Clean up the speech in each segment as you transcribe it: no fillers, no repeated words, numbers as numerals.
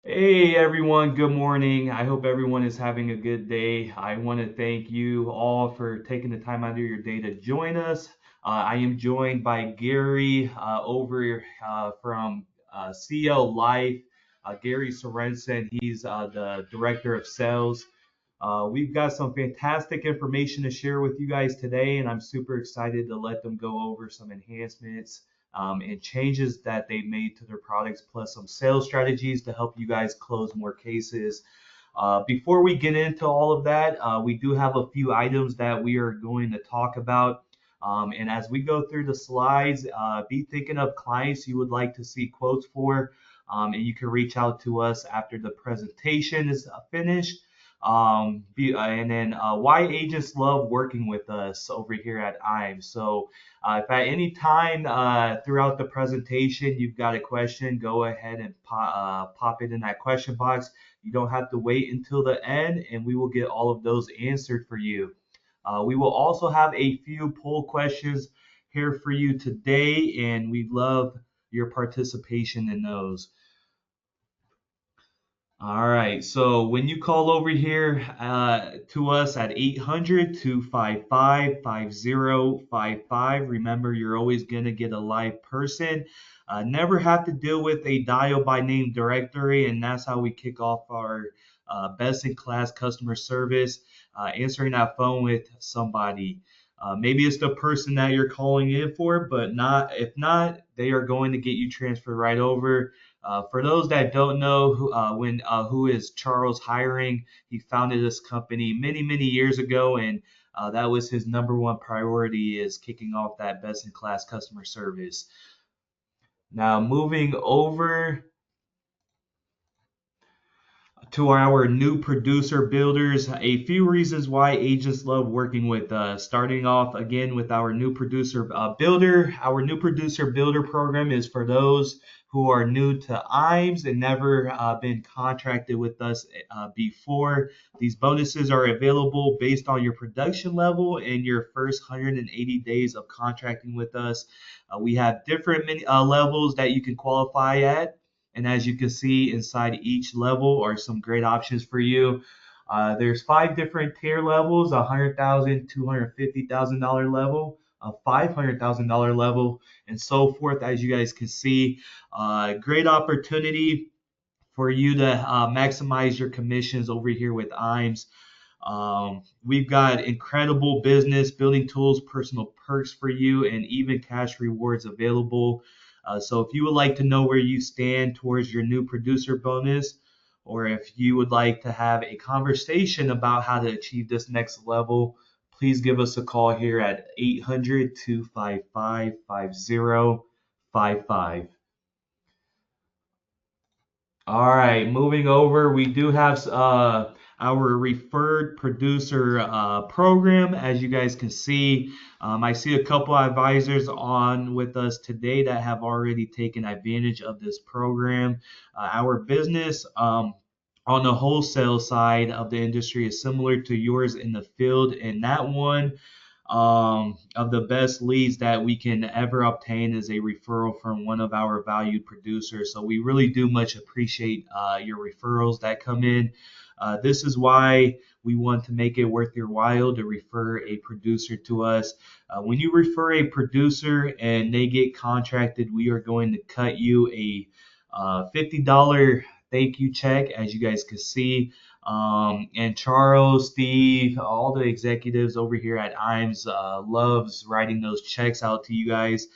Hey everyone, good morning. I hope everyone is having a good day. I want to thank you all for taking the time out of your day to join us. I am joined by Gary over from CL Life, Gary Sorensen. He's the director of sales. We've got some fantastic information to share with you guys today, and I'm super excited to let them go over some enhancements and changes that they made to their products, plus some sales strategies to help you guys close more cases. Before we get into all of that, we do have a few items that we are going to talk about. And as we go through the slides, be thinking of clients you would like to see quotes for, and you can reach out to us after the presentation is finished. And then why agents love working with us over here at IME. So if at any time throughout the presentation you've got a question, go ahead and pop it in that question box. You don't have to wait until the end, and we will get all of those answered for you. We will also have a few poll questions here for you today, and we love your participation in those. All right, so when you call over here to us at 800-255-5055, remember you're always going to get a live person. Never have to deal with a dial by name directory, and that's how we kick off our best in class customer service, answering that phone with somebody. Maybe it's the person that you're calling in for, but if not, they are going to get you transferred right over. For those that don't know who is Charles Hiring, he founded this company many, many years ago, and that was his number one priority is kicking off that best-in-class customer service. Now, moving over to our new producer builders, a few reasons why agents love working with us. Starting off again with our new producer builder. Our new producer builder program is for those who are new to IMES and never been contracted with us before. These bonuses are available based on your production level and your first 180 days of contracting with us. We have different levels that you can qualify at. And as you can see inside each level are some great options for you. There's 5 different tier levels: $100,000, $250,000 level, a $500,000 level, and so forth. As you guys can see, great opportunity for you to maximize your commissions over here with IMES. We've got incredible business building tools, personal perks for you, and even cash rewards available. So if you would like to know where you stand towards your new producer bonus, or if you would like to have a conversation about how to achieve this next level, please give us a call here at 800-255-5055. All right, moving over, we do have our referred producer program. As you guys can see, I see a couple advisors on with us today that have already taken advantage of this program. Our business on the wholesale side of the industry is similar to yours in the field, and that one of the best leads that we can ever obtain is a referral from one of our valued producers. So we really do much appreciate your referrals that come in. This is why we want to make it worth your while to refer a producer to us. When you refer a producer and they get contracted, we are going to cut you a $50 thank you check, as you guys can see. And Charles, Steve, all the executives over here at IMES loves writing those checks out to you guys.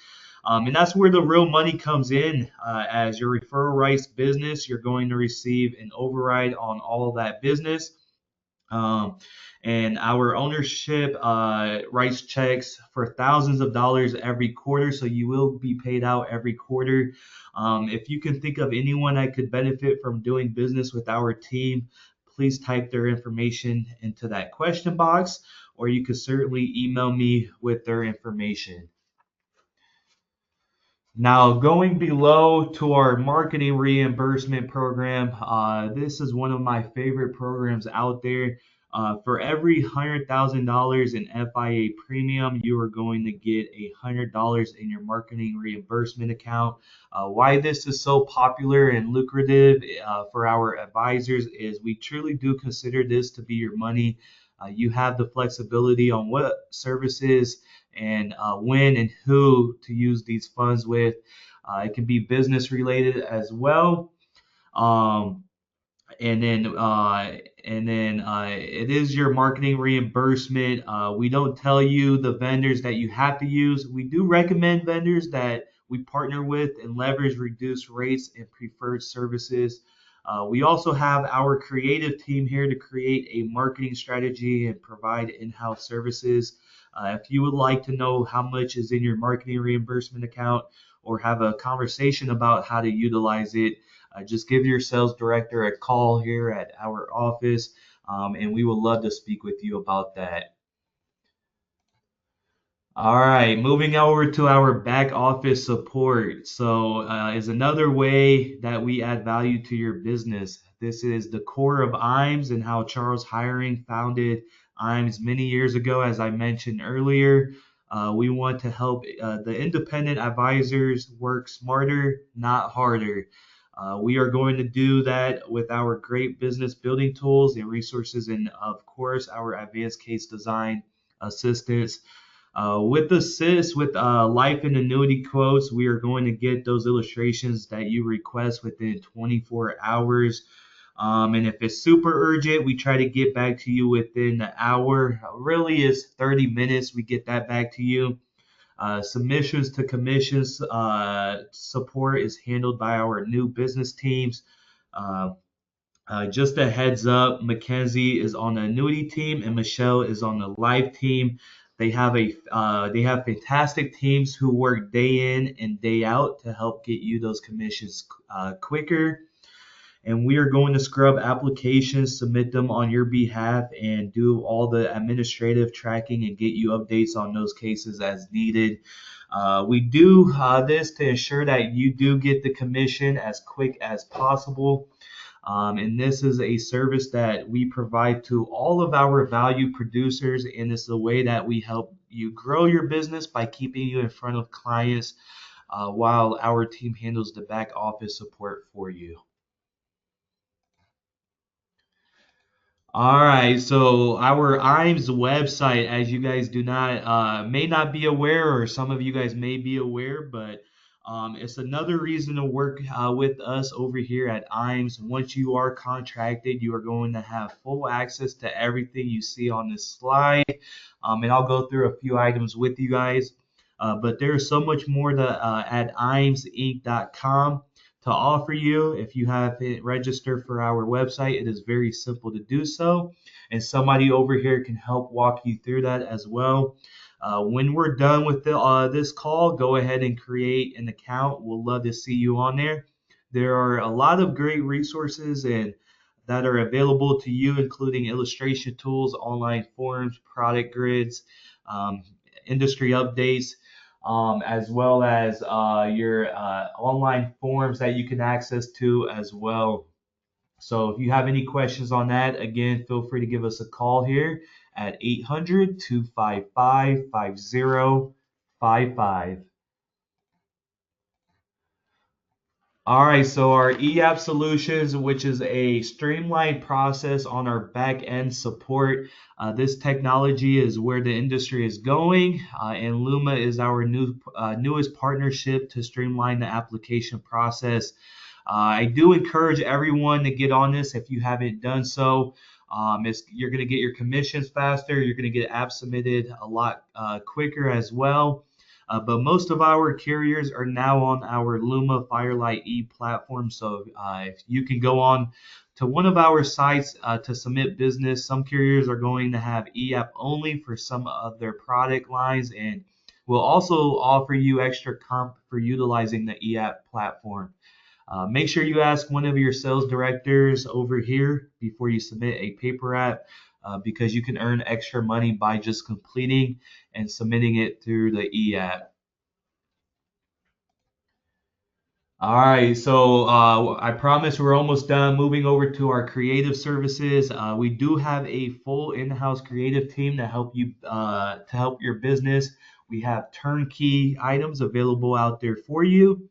And that's where the real money comes in. As your referral rights business, you're going to receive an override on all of that business. Um, and our ownership writes checks for thousands of dollars every quarter, so you will be paid out every quarter. If you can think of anyone that could benefit from doing business with our team, please type their information into that question box, or you could certainly email me with their information. Now, going below to our marketing reimbursement program, this is one of my favorite programs out there. For every $100,000 in FIA premium, you are going to get $100 in your marketing reimbursement account. Why this is so popular and lucrative for our advisors is we truly do consider this to be your money. You have the flexibility on what services and when and who to use these funds with. It can be business related as well. Um, and then it is your marketing reimbursement. We don't tell you the vendors that you have to use. We do recommend vendors that we partner with and leverage reduced rates and preferred services. We also have our creative team here to create a marketing strategy and provide in-house services. If you would like to know how much is in your marketing reimbursement account or have a conversation about how to utilize it, just give your sales director a call here at our office, and we would love to speak with you about that. All right, moving over to our back office support. So, is another way that we add value to your business. This is the core of IMES and how Charles Hiring founded IMES many years ago, as I mentioned earlier. We want to help the independent advisors work smarter, not harder. We are going to do that with our great business building tools and resources, and of course, our advanced case design assistance. With Assist, with life and annuity quotes, we are going to get those illustrations that you request within 24 hours. And if it's super urgent, we try to get back to you within the hour. Really is 30 minutes. We get that back to you. Submissions to commissions support is handled by our new business teams. Uh, just a heads up, Mackenzie is on the annuity team and Michelle is on the life team. They have fantastic teams who work day in and day out to help get you those commissions quicker. And we are going to scrub applications, submit them on your behalf, and do all the administrative tracking and get you updates on those cases as needed. We do this to ensure that you do get the commission as quick as possible. And this is a service that we provide to all of our value producers, and it's a way that we help you grow your business by keeping you in front of clients while our team handles the back office support for you. All right, so our IMES website, as you guys do not may not be aware, or some of you guys may be aware, but it's another reason to work with us over here at IMES. Once you are contracted, you are going to have full access to everything you see on this slide, and I'll go through a few items with you guys. But there's so much more at IMESinc.com to offer you. If you haven't registered for our website, it is very simple to do so, and somebody over here can help walk you through that as well. When we're done with this call, go ahead and create an account. We'll love to see you on there. There are a lot of great resources and that are available to you, including illustration tools, online forums, product grids, industry updates, as well as your online forums that you can access to as well. So if you have any questions on that, again, feel free to give us a call here at 800-255-5055. All right, so our EAP solutions, which is a streamlined process on our back end support. This technology is where the industry is going, and Luma is our newest partnership to streamline the application process. I do encourage everyone to get on this if you haven't done so. You're going to get your commissions faster. You're going to get apps submitted a lot quicker as well. But most of our carriers are now on our Luma Firelight E platform. So if you can go on to one of our sites to submit business, some carriers are going to have EAP only for some of their product lines, and we'll also offer you extra comp for utilizing the EAP platform. Make sure you ask one of your sales directors over here before you submit a paper app, because you can earn extra money by just completing and submitting it through the EAP. All right, so I promise we're almost done. Moving over to our creative services, we do have a full in-house creative team to help your business. We have turnkey items available out there for you.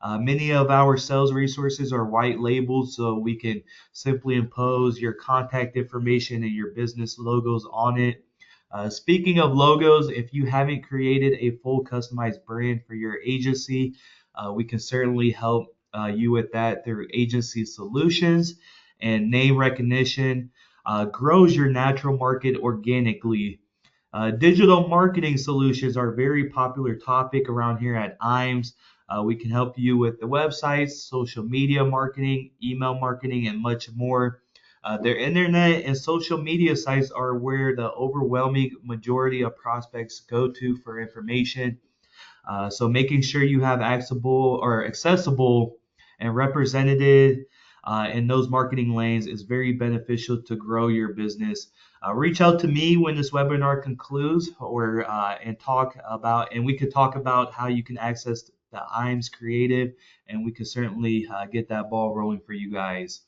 Many of our sales resources are white labeled, so we can simply impose your contact information and your business logos on it. Speaking of logos, if you haven't created a full customized brand for your agency, we can certainly help you with that through agency solutions and name recognition. Grows your natural market organically. Digital marketing solutions are a very popular topic around here at IMES. We can help you with the websites, social media marketing, email marketing, and much more. Their internet and social media sites are where the overwhelming majority of prospects go to for information. So making sure you have accessible and represented in those marketing lanes is very beneficial to grow your business. Reach out to me when this webinar concludes, and we could talk about how you can access the IMES Creative, and we could certainly get that ball rolling for you guys.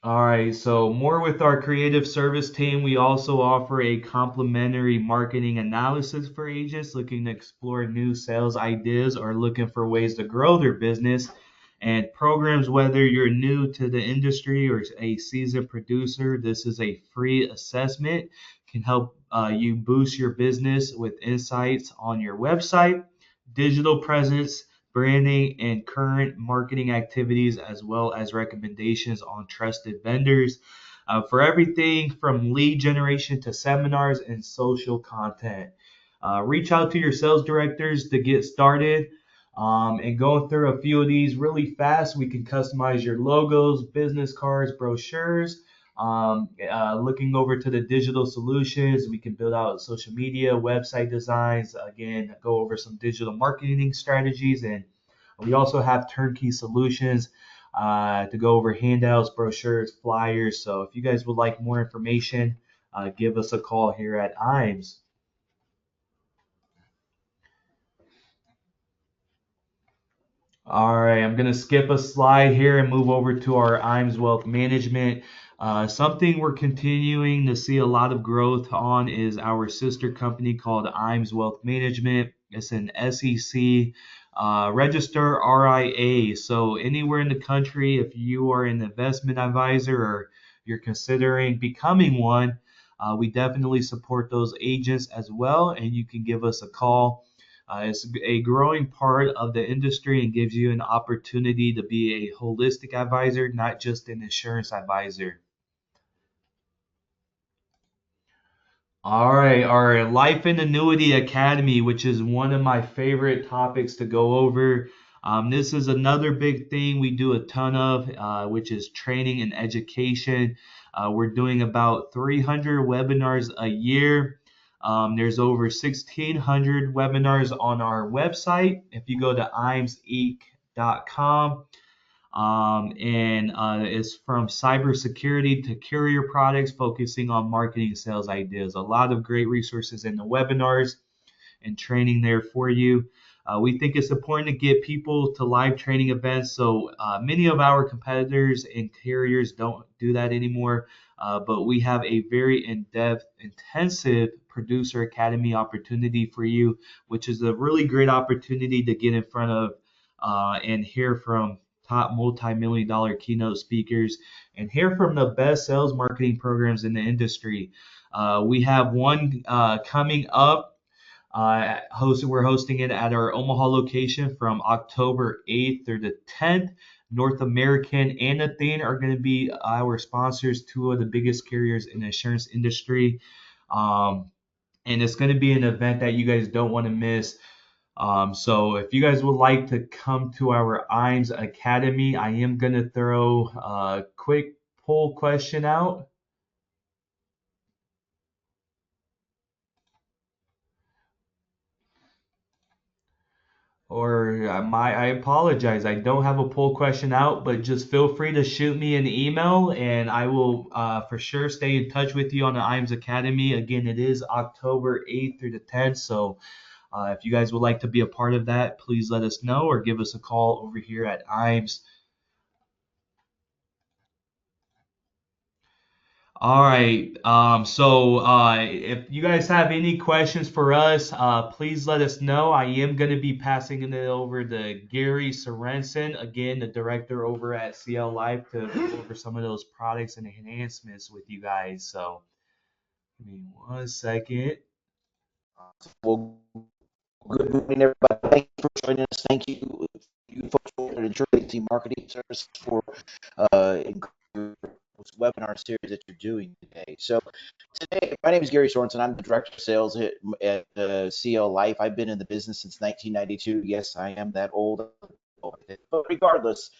All right, so more with our creative service team. We also offer a complimentary marketing analysis for agents looking to explore new sales ideas or looking for ways to grow their business. And programs, whether you're new to the industry or a seasoned producer, this is a free assessment, can help you boost your business with insights on your website, digital presence, branding, and current marketing activities, as well as recommendations on trusted vendors for everything from lead generation to seminars and social content. Reach out to your sales directors to get started. And going through a few of these really fast, we can customize your logos, business cards, brochures. Looking over to the digital solutions, we can build out social media, website designs, again, go over some digital marketing strategies, and we also have turnkey solutions to go over handouts, brochures, flyers. So if you guys would like more information, give us a call here at IMES. All right, I'm going to skip a slide here and move over to our IMES Wealth Management. Something we're continuing to see a lot of growth on is our sister company called IMES Wealth Management. It's an SEC register RIA. So anywhere in the country, if you are an investment advisor or you're considering becoming one, we definitely support those agents as well, and you can give us a call. It's a growing part of the industry and gives you an opportunity to be a holistic advisor, not just an insurance advisor. All right, our Life and Annuity Academy, which is one of my favorite topics to go over. This is another big thing we do a ton of, which is training and education. We're doing about 300 webinars a year. There's over 1,600 webinars on our website. If you go to imseek.com, and it's from cybersecurity to carrier products, focusing on marketing sales ideas. A lot of great resources in the webinars and training there for you. We think it's important to get people to live training events. So many of our competitors and carriers don't do that anymore, but we have a very in-depth, intensive producer academy opportunity for you, which is a really great opportunity to get in front of and hear from top multi-million dollar keynote speakers and hear from the best sales marketing programs in the industry. We have one coming up. We're hosting it at our Omaha location from October 8th through the 10th. North American and Athene are going to be our sponsors, two of the biggest carriers in the insurance industry. And it's going to be an event that you guys don't want to miss. So if you guys would like to come to our IMES Academy, I am going to throw a quick poll question out. I apologize. I don't have a poll question out, but just feel free to shoot me an email and I will for sure stay in touch with you on the IMES Academy. Again, it is October 8th through the 10th. So If you guys would like to be a part of that, please let us know or give us a call over here at IMES. All right. If you guys have any questions for us, please let us know. I am going to be passing it over to Gary Sorensen, again, the director over at CL Life, to go over some of those products and enhancements with you guys. So, give me 1 second. Well, good morning, everybody. Thank you for joining us. Thank you, you folks for the Insurance Marketing Service for this webinar series that you're doing today. So today, my name is Gary Sorensen. I'm the Director of Sales at CL Life. I've been in the business since 1992. Yes, I am that old. But regardless,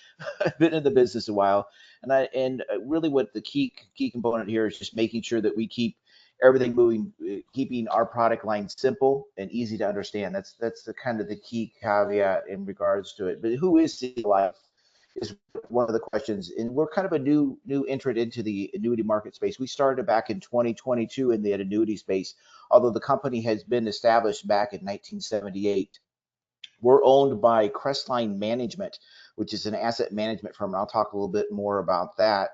I've been in the business a while, and really what the key component here is just making sure that we keep everything moving, keeping our product line simple and easy to understand. That's the kind of the key caveat in regards to it. But who is CL Life is one of the questions, and we're kind of a new entrant into the annuity market space. We started back in 2022 in the annuity space, although the company has been established back in 1978. We're owned by Crestline Management, which is an asset management firm, and I'll talk a little bit more about that.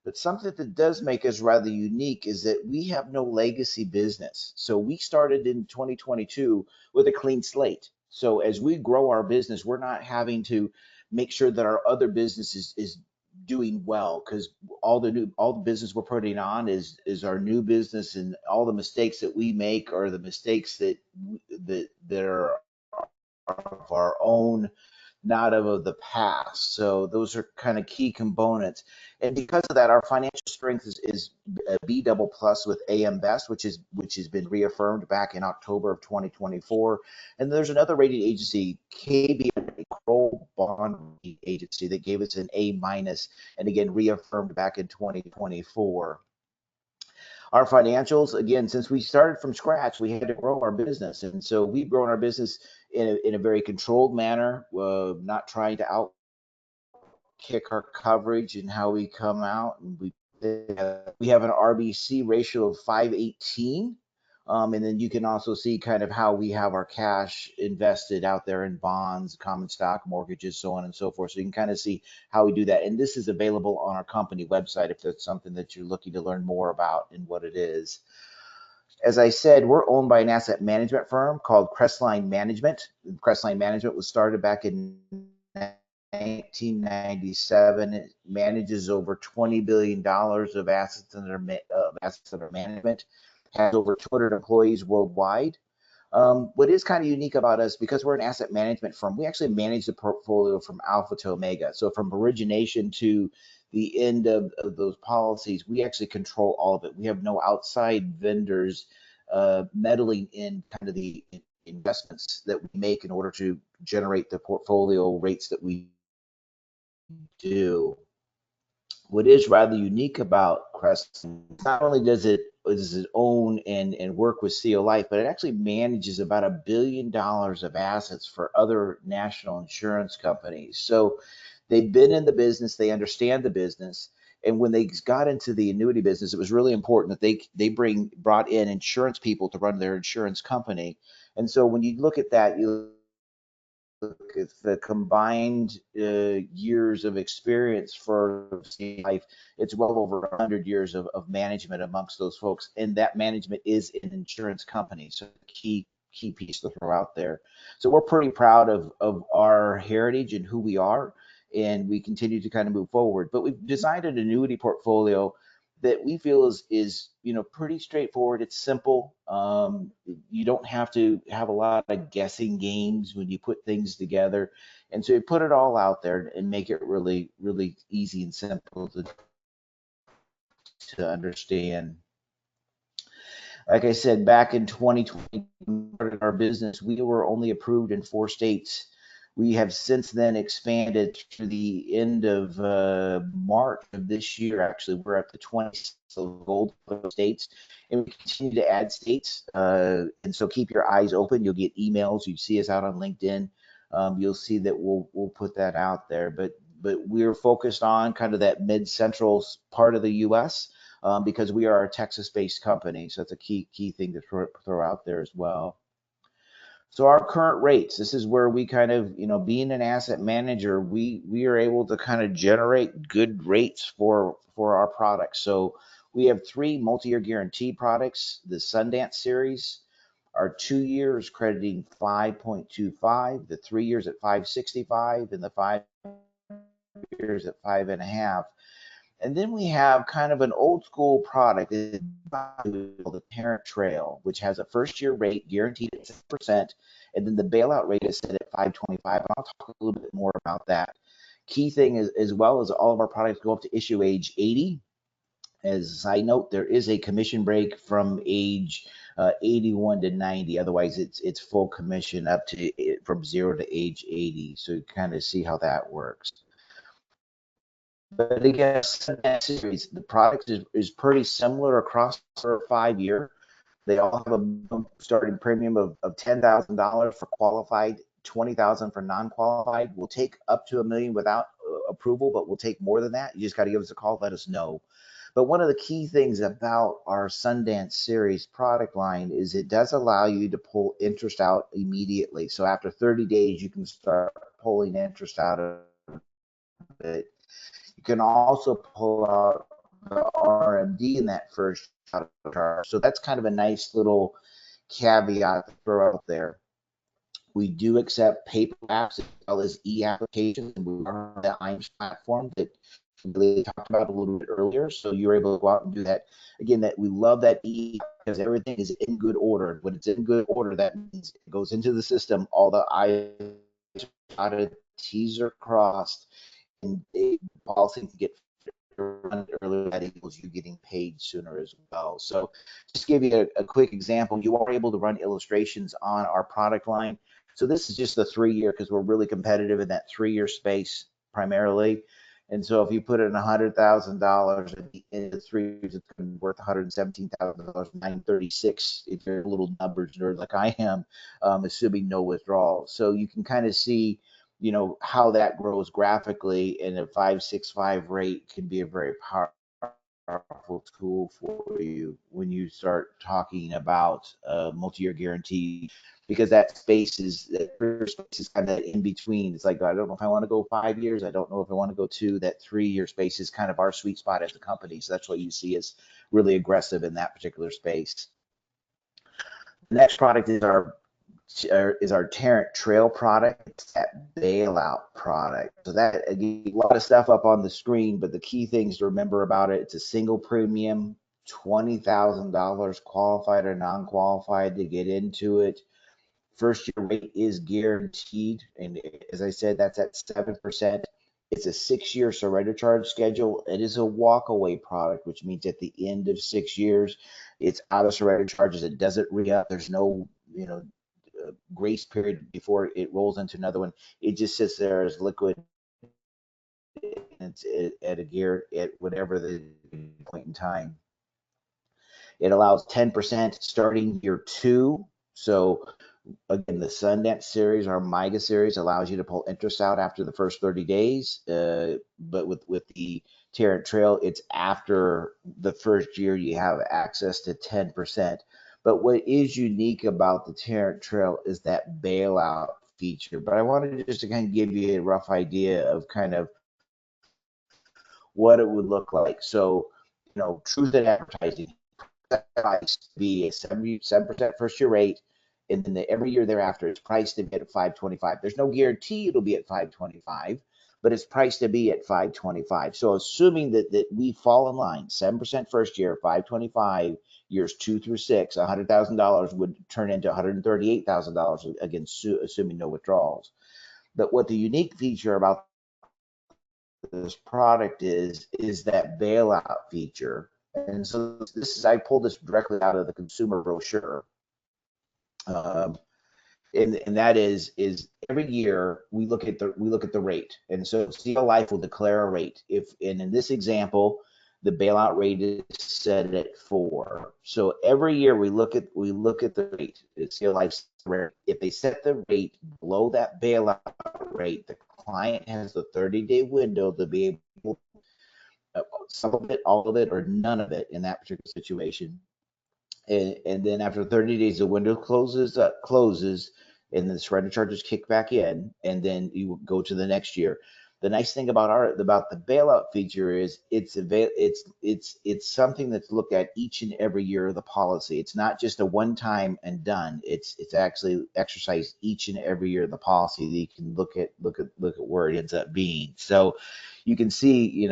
But something that does make us rather unique is that we have no legacy business. So we started in 2022 with a clean slate. So as we grow our business, we're not having to make sure that our other business is doing well, because all the business we're putting on is our new business, and all the mistakes that we make are the mistakes that are of our own, not of the past. So those are kind of key components. And because of that, our financial strength is a B double plus with AM Best, which has been reaffirmed back in October of 2024. And there's another rating agency, KBI, Kroll Bond Agency, that gave us an A minus, and again reaffirmed back in 2024. Our financials, again, since we started from scratch, we had to grow our business. And so we've grown our business in a very controlled manner, not trying to out kick our coverage and how we come out. And we have an RBC ratio of 518. And then you can also see kind of how we have our cash invested out there in bonds, common stock, mortgages, so on and so forth. So you can kind of see how we do that. And this is available on our company website if that's something that you're looking to learn more about and what it is. As I said, we're owned by an asset management firm called Crestline Management. Crestline Management was started back in 1997. It manages over $20 billion of assets under management, has over 200 employees worldwide. What is kind of unique about us, because we're an asset management firm, we actually manage the portfolio from alpha to omega. So from origination to the end of those policies, we actually control all of it. We have no outside vendors meddling in kind of the investments that we make in order to generate the portfolio rates that we do. What is rather unique about Crest, not only does it own and work with CL Life, but it actually manages about $1 billion of assets for other national insurance companies. So they've been in the business, they understand the business, and when they got into the annuity business, it was really important that they brought in insurance people to run their insurance company. And so when you look at that, you look at the combined years of experience for life, it's well over 100 years of management amongst those folks, and that management is in insurance companies. So key piece to throw out there. So we're pretty proud of our heritage and who we are, and we continue to kind of move forward. But we've designed an annuity portfolio that we feel is pretty straightforward. It's simple. You don't have to have a lot of guessing games when you put things together, and so you put it all out there and make it really easy and simple to understand. Like I said, back in 2020, we started our business. We were only approved in 4 states. We have since then expanded to the end of March of this year. Actually, we're up to 20 gold states, and we continue to add states. And so keep your eyes open. You'll get emails. You see us out on LinkedIn. You'll see that we'll put that out there. But we're focused on kind of that mid-central part of the U.S. Because we are a Texas-based company, so that's a key thing to throw out there as well. So our current rates, this is where we kind of, being an asset manager, we are able to kind of generate good rates for our products. So we have three multi-year guarantee products. The Sundance series, our 2 years crediting 5.25, the 3 years at 565, and the 5 years at 5.5. And then we have kind of an old school product called the Tarrant Trail, which has a first year rate guaranteed at 6%, and then the bailout rate is set at 525. And I'll talk a little bit more about that. Key thing is, as well as all of our products go up to issue age 80. As a side note, there is a commission break from age 81 to 90. Otherwise, it's full commission up to from 0 to age 80. So you kind of see how that works. But again, that series, the product is pretty similar across for 5 year. They all have a starting premium of $10,000 for qualified, 20,000 for non-qualified. We'll take up to $1 million without approval, but we'll take more than that. You just got to give us a call, let us know. But one of the key things about our Sundance series product line is it does allow you to pull interest out immediately. So after 30 days, you can start pulling interest out of it. You can also pull out the RMD in that first charge. So that's kind of a nice little caveat to throw out there. We do accept paper apps as well as e-applications, and we are on the IAMS platform that we talked about a little bit earlier. So you're able to go out and do that. Again, that we love that because everything is in good order. When it's in good order, that means it goes into the system. All the I's are dotted, T's are crossed, and the policy can get run earlier, that equals you getting paid sooner as well. So just to give you a quick example, you are able to run illustrations on our product line. So this is just the 3 year because we're really competitive in that 3 year space primarily. And so if you put in $100,000 in the 3 years, it's going to be worth $117,000, 936 if you're a little numbers nerd like I am, assuming no withdrawal. So you can kind of see how that grows graphically, and a 565 rate can be a very powerful tool for you when you start talking about multi-year guarantee, because that space is kind of in between. It's like, I don't know if I want to go 5 years. I don't know if I want to go 2. That 3 year space is kind of our sweet spot as a company. So that's what you see as really aggressive in that particular space. The next product is our Tarrant Trail product. It's that bailout product. So that, again, a lot of stuff up on the screen, but the key things to remember about it, it's a single premium, $20,000 qualified or non-qualified to get into it. First year rate is guaranteed, and as I said, that's at 7%. It's a 6 year surrender charge schedule. It is a walkaway product, which means at the end of 6 years, it's out of surrender charges. It doesn't re-up. There's no, grace period before it rolls into another one. It just sits there as liquid. It's at a gear at whatever the point in time. It allows 10% starting year 2. So again, the Sundance series, our MYGA series, allows you to pull interest out after the first 30 days. But with the Tarrant Trail, it's after the first year you have access to 10%. But what is unique about the Tarrant Trail is that bailout feature. But I wanted just to kind of give you a rough idea of kind of what it would look like. So, truth in advertising, price be a 77% first year rate, and then every year thereafter it's priced to be at 525. There's no guarantee it'll be at 525, but it's priced to be at 525. So assuming that we fall in line, 7% first year, 525, years 2 through 6, $100,000 would turn into $138,000, again, assuming no withdrawals. But what the unique feature about this product is that bailout feature. And so I pulled this directly out of the consumer brochure. And that is every year we look at the rate. And so CL Life will declare a rate. And in this example, the bailout rate is set at 4. So every year we look at the rate. It's CL Life's rate. If they set the rate below that bailout rate, the client has the 30-day window to be able to some of it, all of it, or none of it in that particular situation. And then after 30 days, the window closes. and then the surrender charges kick back in, and then you go to the next year. The nice thing about the bailout feature is it's something that's looked at each and every year of the policy. It's not just a one time and done. It's actually exercised each and every year of the policy that you can look at where it ends up being. So you can see,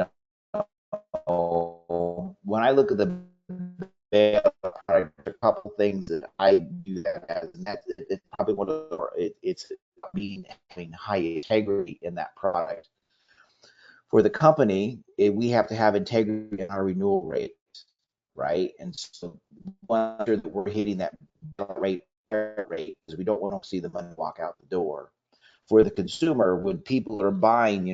when I look at the bailout product, a couple things that I do that as, and it's probably one of it's being having high integrity in that product. For the company, we have to have integrity in our renewal rate, right? And so we want to make sure that we're hitting that rate because we don't want to see the money walk out the door. For the consumer, when people are buying,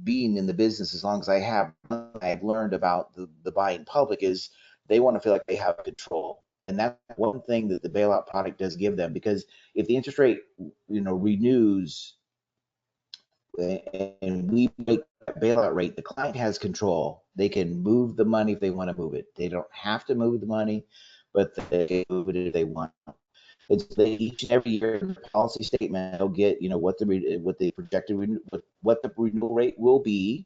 being in the business as long as I've learned about the buying public is they want to feel like they have control. And that's one thing that the bailout product does give them, because if the interest rate, renews and we make that bailout rate, the client has control. They can move the money if they want to move it. They don't have to move the money, but they can move it if they want. It's each and every year in the policy statement they'll get, what the projected what the renewal rate will be,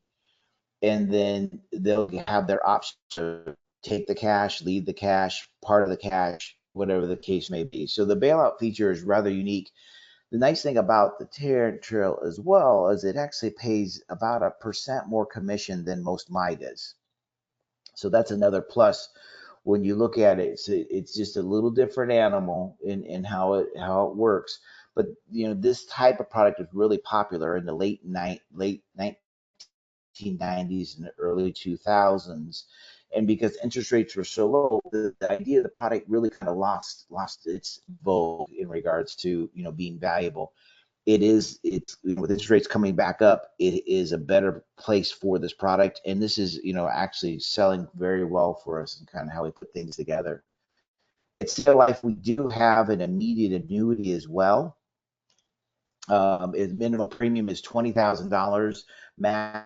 and then they'll have their option to take the cash, leave the cash, part of the cash, whatever the case may be. So the bailout feature is rather unique. The nice thing about the Tarrant Trail as well is it actually pays about 1% more commission than most MYGAs. So that's another plus when you look at it. It's just a little different animal in how it works. But this type of product is really popular in the late 1990s and the early 2000s. And because interest rates were so low, the idea of the product really kind of lost its vogue in regards to being valuable. It's with interest rates coming back up, it is a better place for this product, and this is actually selling very well for us and kind of how we put things together. At CL Life, we do have an immediate annuity as well. Its minimum premium is $20,000. Max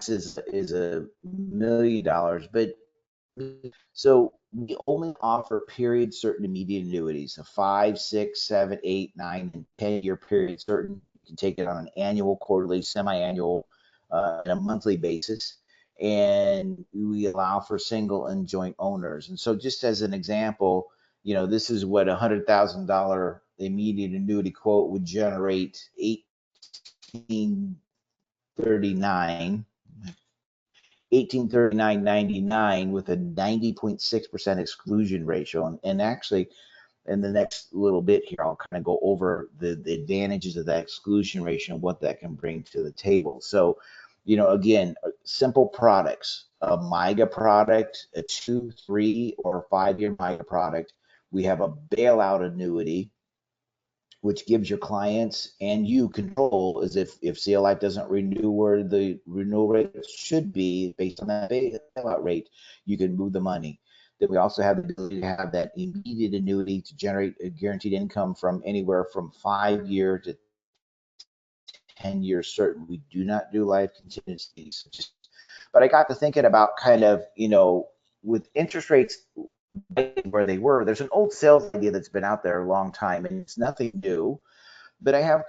is $1 million, but so we only offer period certain immediate annuities, a 5, 6, 7, 8, 9, and 10-year period certain. You can take it on an annual, quarterly, semi-annual, and a monthly basis. And we allow for single and joint owners. And so just as an example, this is what a $100,000 immediate annuity quote would generate 1839 1839.99 with a 90.6% exclusion ratio. And actually, in the next little bit here, I'll kind of go over the advantages of that exclusion ratio and what that can bring to the table. So, again, simple products, a MYGA product, a 2, 3, or 5-year MYGA product. We have a bailout annuity, which gives your clients and you control, as if CL Life doesn't renew where the renewal rate should be based on that bailout rate, you can move the money. Then we also have the ability to have that immediate annuity to generate a guaranteed income from anywhere from 5 year to 10 years certain. We do not do life contingencies. But I got to thinking about kind of, with interest rates where they were, there's an old sales idea that's been out there a long time, and it's nothing new. But I have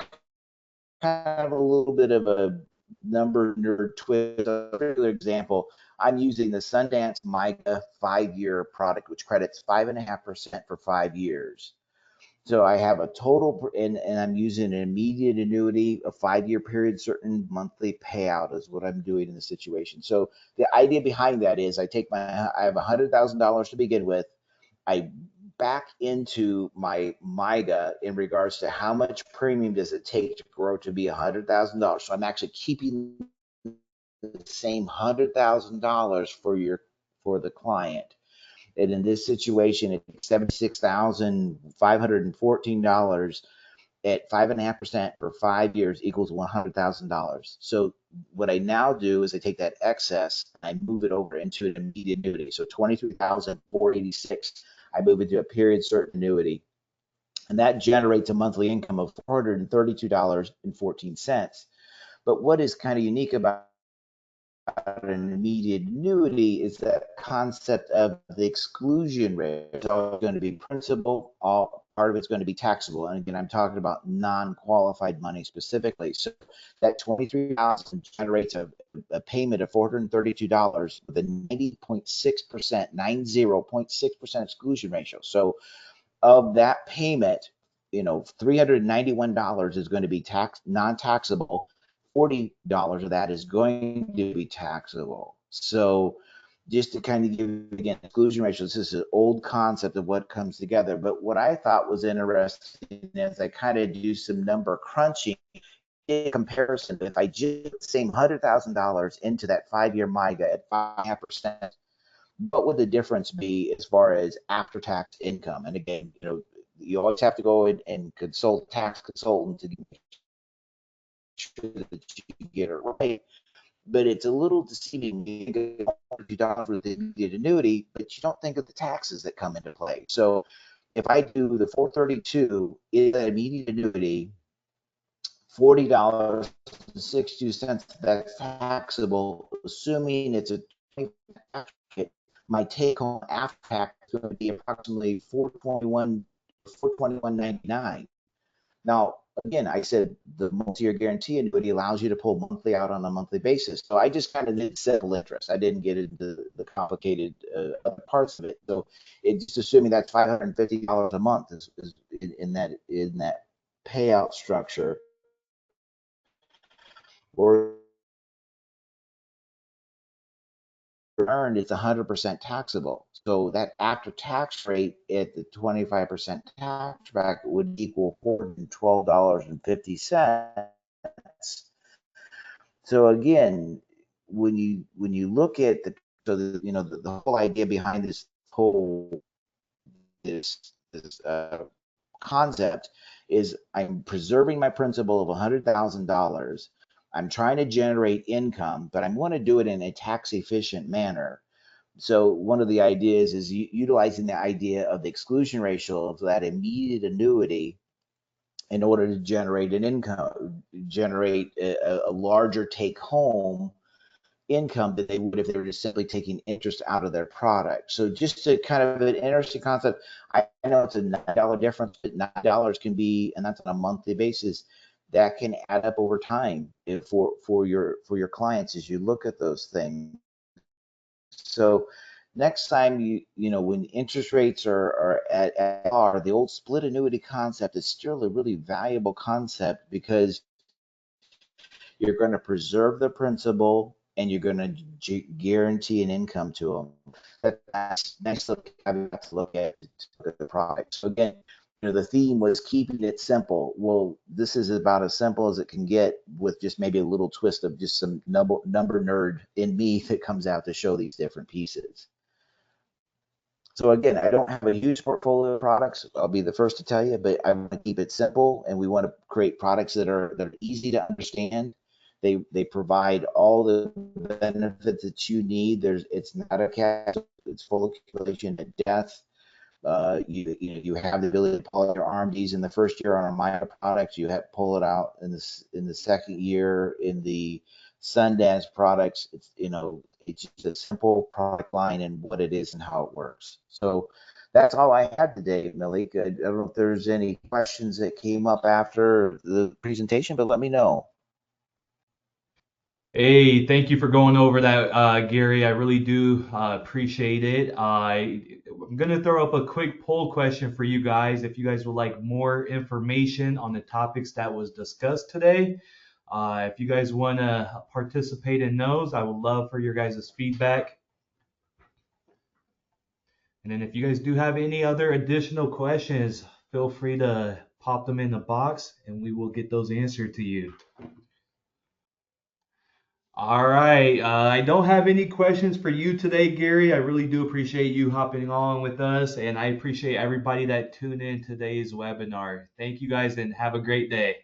kind of a little bit of a number nerd twist. A particular example, I'm using the Sundance MYGA 5-year product, which credits 5.5% for 5 years. So I have a total, and I'm using an immediate annuity, a 5-year period, certain monthly payout is what I'm doing in the situation. So the idea behind that is I have $100,000 to begin with. I back into my MYGA in regards to how much premium does it take to grow to be $100,000. So I'm actually keeping the same $100,000 for the client. And in this situation, it's $76,514 at 5.5% for 5 years equals $100,000. So what I now do is I take that excess and I move it over into an immediate annuity. So 23,486, I move into a period certain annuity, and that generates a monthly income of $432.14. But what is kind of unique about an immediate annuity is that concept of the exclusion rate. It's always going to be principal, all part of it's going to be taxable. And again, I'm talking about non-qualified money specifically. So that 23,000 generates a payment of $432 with a 90.6%, 90.6% exclusion ratio. So of that payment, $391 is going to be non-taxable. $40 of that is going to be taxable. So just to kind of give you, again, exclusion ratios, this is an old concept of what comes together. But what I thought was interesting is I kind of do some number crunching in comparison. If I just put the same $100,000 into that 5-year MYGA at 5.5%, what would the difference be as far as after-tax income? And again, you always have to go in and consult a tax consultant to make sure that you get it right. But it's a little deceiving. You get $40 for the immediate annuity, but you don't think of the taxes that come into play. So if I do the 432 in that immediate annuity, $40.62, that's taxable, assuming it's a 20% tax rate. My take home after tax is going to be approximately 421.99. Now, again, I said the multi-year guarantee annuity allows you to pull monthly out on a monthly basis. So I just kind of did simple interest. I didn't get into the complicated other parts of it. So it's just assuming that's $550 a month is in that payout structure, or earned, it's 100% taxable. So that after tax rate at the 25% tax bracket would equal $412.50. So again, when you look at the whole idea behind this concept is I'm preserving my principal of $100,000. I'm trying to generate income, but I want to do it in a tax efficient manner. So one of the ideas is utilizing the idea of the exclusion ratio of that immediate annuity in order to generate an income, generate a larger take home income that they would if they were just simply taking interest out of their product. So just to kind of an interesting concept. I know it's a $9 difference, but $9 can be, and that's on a monthly basis, that can add up over time for your clients as you look at those things. So next time when interest rates are at par, the old split annuity concept is still a really valuable concept because you're going to preserve the principal and you're going to guarantee an income to them. That's next look to look at the product. So again, the theme was keeping it simple. Well, this is about as simple as it can get with just maybe a little twist of just some number nerd in me that comes out to show these different pieces. So again, I don't have a huge portfolio of products. I'll be the first to tell you, but I want to keep it simple, and we want to create products that are easy to understand. They provide all the benefits that you need. It's not a cash. It's full accumulation and death. You have the ability to pull out your RMDs in the first year on a MYGA product. You have pull it out in the second year in the Sundance products. It's just a simple product line and what it is and how it works. So that's all I had today, Malik. I don't know if there's any questions that came up after the presentation, but let me know. Hey, thank you for going over that, Gary. I really do appreciate it. I'm going to throw up a quick poll question for you guys. If you guys would like more information on the topics that was discussed today, if you guys want to participate in those, I would love for your guys' feedback. And then if you guys do have any other additional questions, feel free to pop them in the box and we will get those answered to you. All right. I don't have any questions for you today, Gary. I really do appreciate you hopping on with us, and I appreciate everybody that tuned in today's webinar. Thank you guys and have a great day.